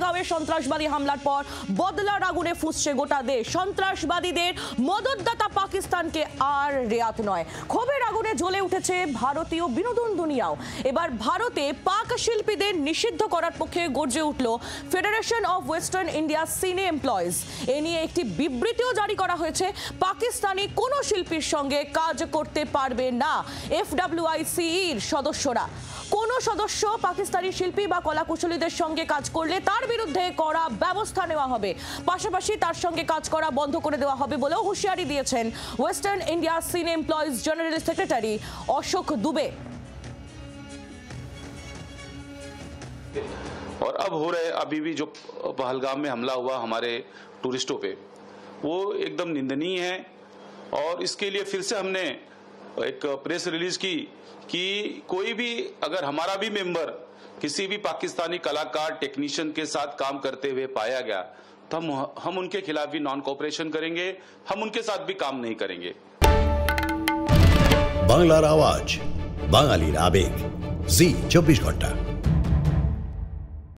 পহেলগাঁওয়ে সন্ত্রাসবাদী হামলার পর বদলার আগুনে ফুঁসছে গোটা দেশ। সন্ত্রাসবাদীদের মদতদাতা পাকিস্তানকে আর রেয়াত নয়। ক্ষোভের আগুনে জ্বলে উঠেছে ভারতীয় বিনোদন দুনিয়াও। এবার ভারতে পাক শিল্পীদের নিষিদ্ধ করার পক্ষে গর্জে উঠল federation of western India cine employees. এ নিয়ে একটি বিবৃতিও জারি করা হয়েছে। পাকিস্তানি কোনো শিল্পীর সঙ্গে কাজ করতে পারবে না এফডব্লিউআইসির সদস্যরা। কোনো সদস্য পাকিস্তানি শিল্পী বা কলাকুশলীদের সঙ্গে কাজ করলে তার বিরুদ্ধে কড়া ব্যবস্থা নেওয়া হবে। পাশাপাশি তার সঙ্গে কাজ করা বন্ধ করে দেওয়া হবে বলেও হুঁশিয়ারি দিয়েছেন western India cine employees general secretary Ashok Dubey. और अब हो रहे अभी भी जो पहलगाम में हमला हुआ हमारे टूरिस्टों पे, वो एकदम निंदनीय है। और इसके लिए फिर से हमने एक प्रेस रिलीज की कि कोई भी अगर हमारा भी मेंबर किसी भी पाकिस्तानी कलाकार टेक्नीशियन के साथ काम करते हुए पाया गया तो हम उनके खिलाफ भी नॉन कोऑपरेशन करेंगे, हम उनके साथ भी काम नहीं करेंगे। বাংলার আওয়াজ, বাঙালির আবেগ, জি 24 ঘন্টা।